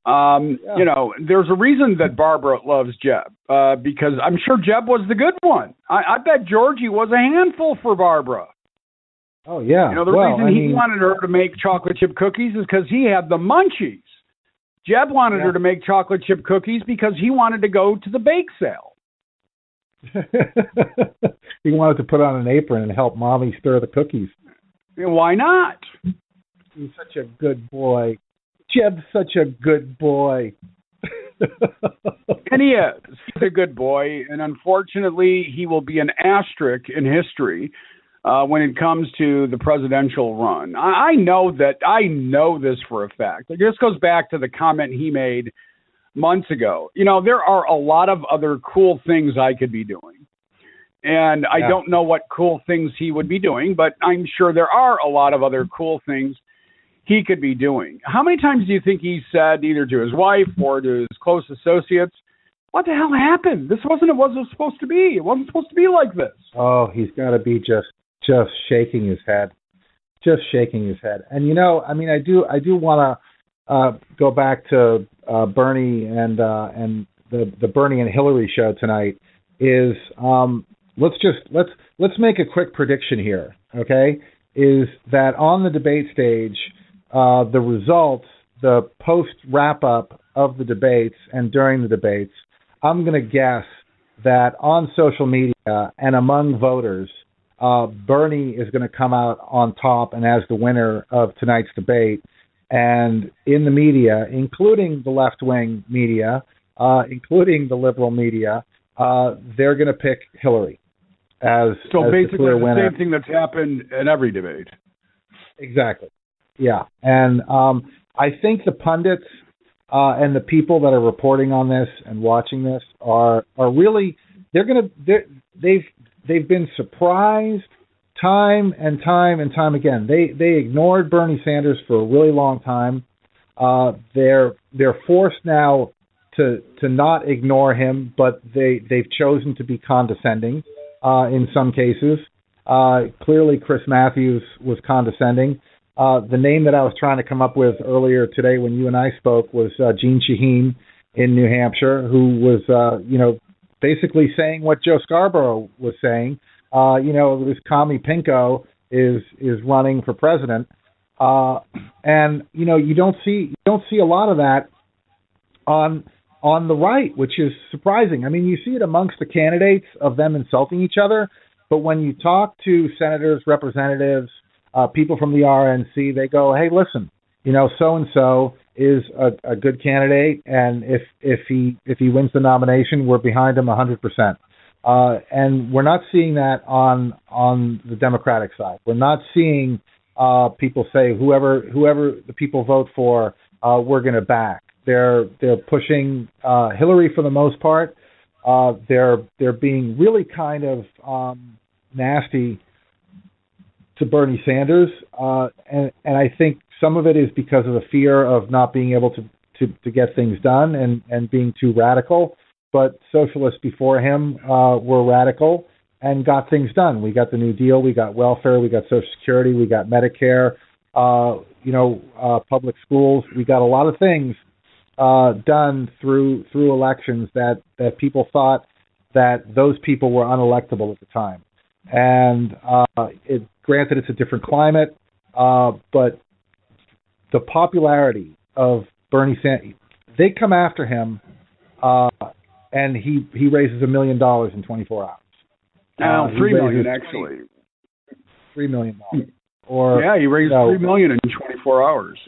Speaker 4: There's a reason that Barbara loves Jeb, because I'm sure Jeb was the good one. I bet Georgie was a handful for Barbara.
Speaker 5: Oh, yeah.
Speaker 4: You know, the reason he wanted her to make chocolate chip cookies is because he had the munchies. Jeb wanted her to make chocolate chip cookies because he wanted to go to the bake sale.
Speaker 5: He wanted to put on an apron and help Mommy stir the cookies.
Speaker 4: Why not?
Speaker 5: He's such a good boy. Jeb's such a good boy.
Speaker 4: And he is. He's a good boy, and unfortunately, he will be an asterisk in history when it comes to the presidential run. I know this for a fact. It just goes back to the comment he made months ago. You know, there are a lot of other cool things I could be doing. And I don't know what cool things he would be doing, but I'm sure there are a lot of other cool things he could be doing. How many times do you think he said, either to his wife or to his close associates, what the hell happened? This wasn't what it was supposed to be. It wasn't supposed to be like this.
Speaker 5: Oh, he's got to be just shaking his head. Just shaking his head. And, you know, I mean, I do want to go back to Bernie and the Bernie and Hillary show tonight is let's make a quick prediction here, okay? Is that on the debate stage, the results, the post wrap up of the debates and during the debates, I'm going to guess that on social media and among voters, Bernie is going to come out on top and as the winner of tonight's debate. And in the media, including the left-wing media, including the liberal media, they're going to pick Hillary as
Speaker 4: basically
Speaker 5: the clear winner.
Speaker 4: The same thing that's happened in every debate.
Speaker 5: Exactly. Yeah. And I think the pundits and the people that are reporting on this and watching this are really they've been surprised time and time again. They ignored Bernie Sanders for a really long time. They're forced now to not ignore him, but they've chosen to be condescending in some cases. Clearly, Chris Matthews was condescending. The name that I was trying to come up with earlier today when you and I spoke was Gene Shaheen in New Hampshire, who was basically saying what Joe Scarborough was saying. This commie pinko is running for president, and you don't see a lot of that on the right, which is surprising. I mean, you see it amongst the candidates of them insulting each other, but when you talk to senators, representatives, people from the RNC, they go, "Hey, listen, so and so is a good candidate, and if he wins the nomination, we're behind him 100%." And we're not seeing that on the Democratic side. We're not seeing people say whoever the people vote for, we're going to back. They're pushing Hillary for the most part. They're being really kind of nasty to Bernie Sanders, and I think some of it is because of the fear of not being able to get things done and being too radical. But socialists before him were radical and got things done. We got the New Deal, we got welfare, we got Social Security, we got Medicare, public schools. We got a lot of things done through elections that people thought that those people were unelectable at the time. And granted, it's a different climate, but the popularity of Bernie Sanders, they come after him, and he raises $1 million in 24 hours.
Speaker 4: Now, $3 million actually.
Speaker 5: $3 million.
Speaker 4: He raised $3 million in 24 hours.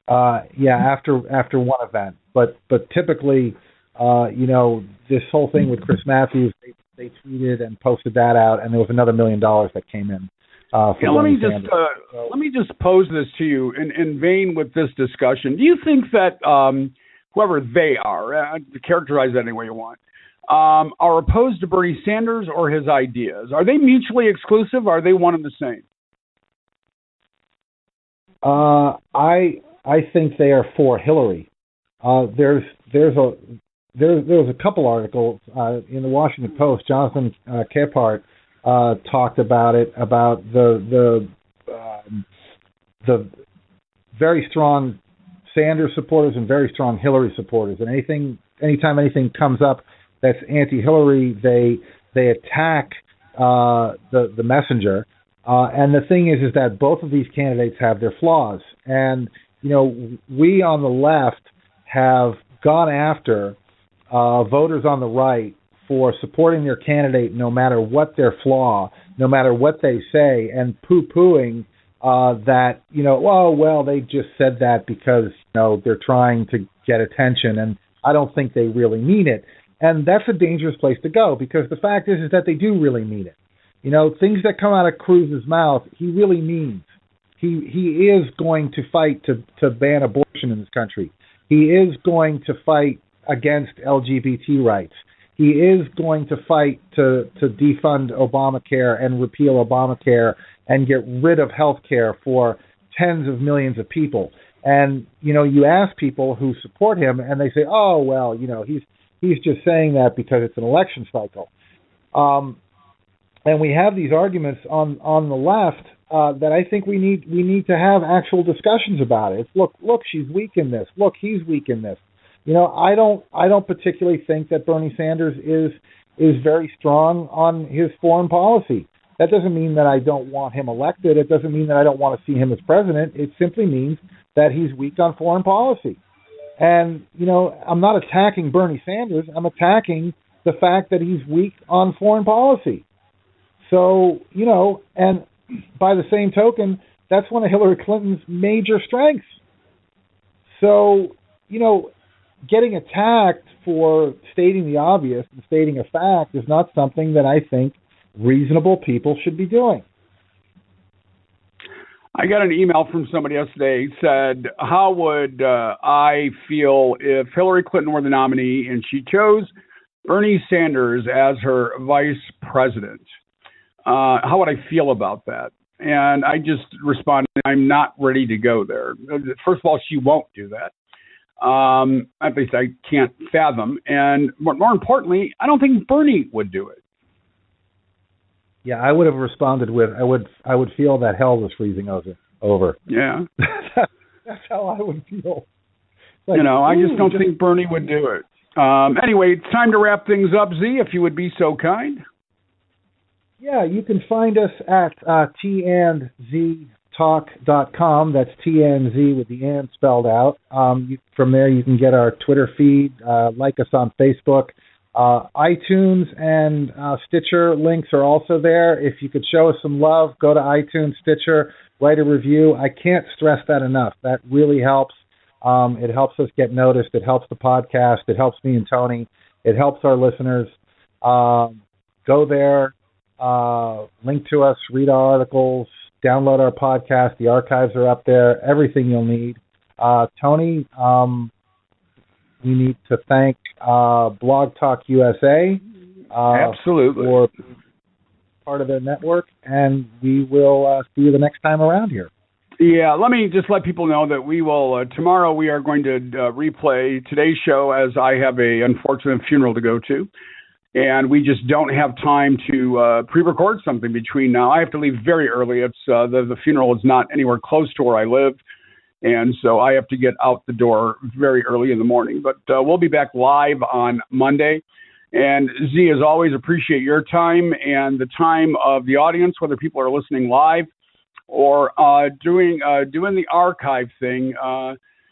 Speaker 5: After one event, but typically, this whole thing with Chris Matthews, they tweeted and posted that out, and there was another $1 million that came in.
Speaker 4: Let me just pose this to you in vain with this discussion. Do you think that whoever they are, characterize that any way you want, are opposed to Bernie Sanders or his ideas? Are they mutually exclusive? Or are they one and the same?
Speaker 5: I think they are for Hillary. There's a couple articles in the Washington Post. Jonathan Capehart talked about it, about the very strong Sanders supporters and very strong Hillary supporters. And anytime anything comes up that's anti-Hillary, they attack the messenger. And the thing is that both of these candidates have their flaws. And, we on the left have gone after voters on the right for supporting their candidate no matter what their flaw, no matter what they say, and poo-pooing that, they just said that because, they're trying to get attention, and I don't think they really mean it. And that's a dangerous place to go, because the fact is that they do really mean it. Things that come out of Cruz's mouth, he really means. He is going to fight to ban abortion in this country. He is going to fight against LGBT rights. He is going to fight to defund Obamacare and repeal Obamacare and get rid of health care for tens of millions of people. And, you ask people who support him and they say, oh, well, he's just saying that because it's an election cycle. And we have these arguments on the left that I think we need to have actual discussions about it. It's, look, she's weak in this. Look, he's weak in this. I don't particularly think that Bernie Sanders is very strong on his foreign policy. That doesn't mean that I don't want him elected. It doesn't mean that I don't want to see him as president. It simply means that he's weak on foreign policy. And, I'm not attacking Bernie Sanders. I'm attacking the fact that he's weak on foreign policy. So, and by the same token, that's one of Hillary Clinton's major strengths. So, getting attacked for stating the obvious and stating a fact is not something that I think reasonable people should be doing.
Speaker 4: I got an email from somebody yesterday. Said, how would I feel if Hillary Clinton were the nominee and she chose Bernie Sanders as her vice president? How would I feel about that? And I just responded, I'm not ready to go there. First of all, she won't do that. At least I can't fathom. And more importantly, I don't think Bernie would do it.
Speaker 5: Yeah, I would have responded with, I would feel that hell was freezing over.
Speaker 4: Yeah.
Speaker 5: That's how I would feel.
Speaker 4: I just don't think Bernie would do it. Anyway, it's time to wrap things up, Z, if you would be so kind.
Speaker 5: Yeah, you can find us at tandtalk.com. That's TNZ with the and spelled out. From there, you can get our Twitter feed, like us on Facebook. iTunes and Stitcher links are also there. If you could show us some love, go to iTunes, Stitcher, write a review. I can't stress that enough. That really helps. It helps us get noticed. It helps the podcast. It helps me and Tony. It helps our listeners. Go there, link to us, read our articles, download our podcast. The archives are up there. Everything you'll need. Tony, we need to thank Blog Talk USA
Speaker 4: absolutely
Speaker 5: for part of their network, and we will see you the next time around here.
Speaker 4: Yeah, let me just let people know that we will, tomorrow we are going to replay today's show as I have a unfortunate funeral to go to, and we just don't have time to pre-record something between now. I have to leave very early. It's the funeral is not anywhere close to where I live, and so I have to get out the door very early in the morning. But we'll be back live on Monday. And Z, as always, appreciate your time and the time of the audience, whether people are listening live or doing the archive thing.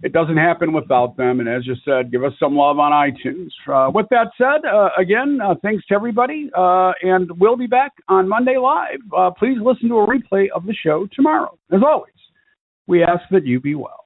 Speaker 4: It doesn't happen without them. And as you said, give us some love on iTunes. With that said, again, thanks to everybody. And we'll be back on Monday live. Please listen to a replay of the show tomorrow. As always, we ask that you be well.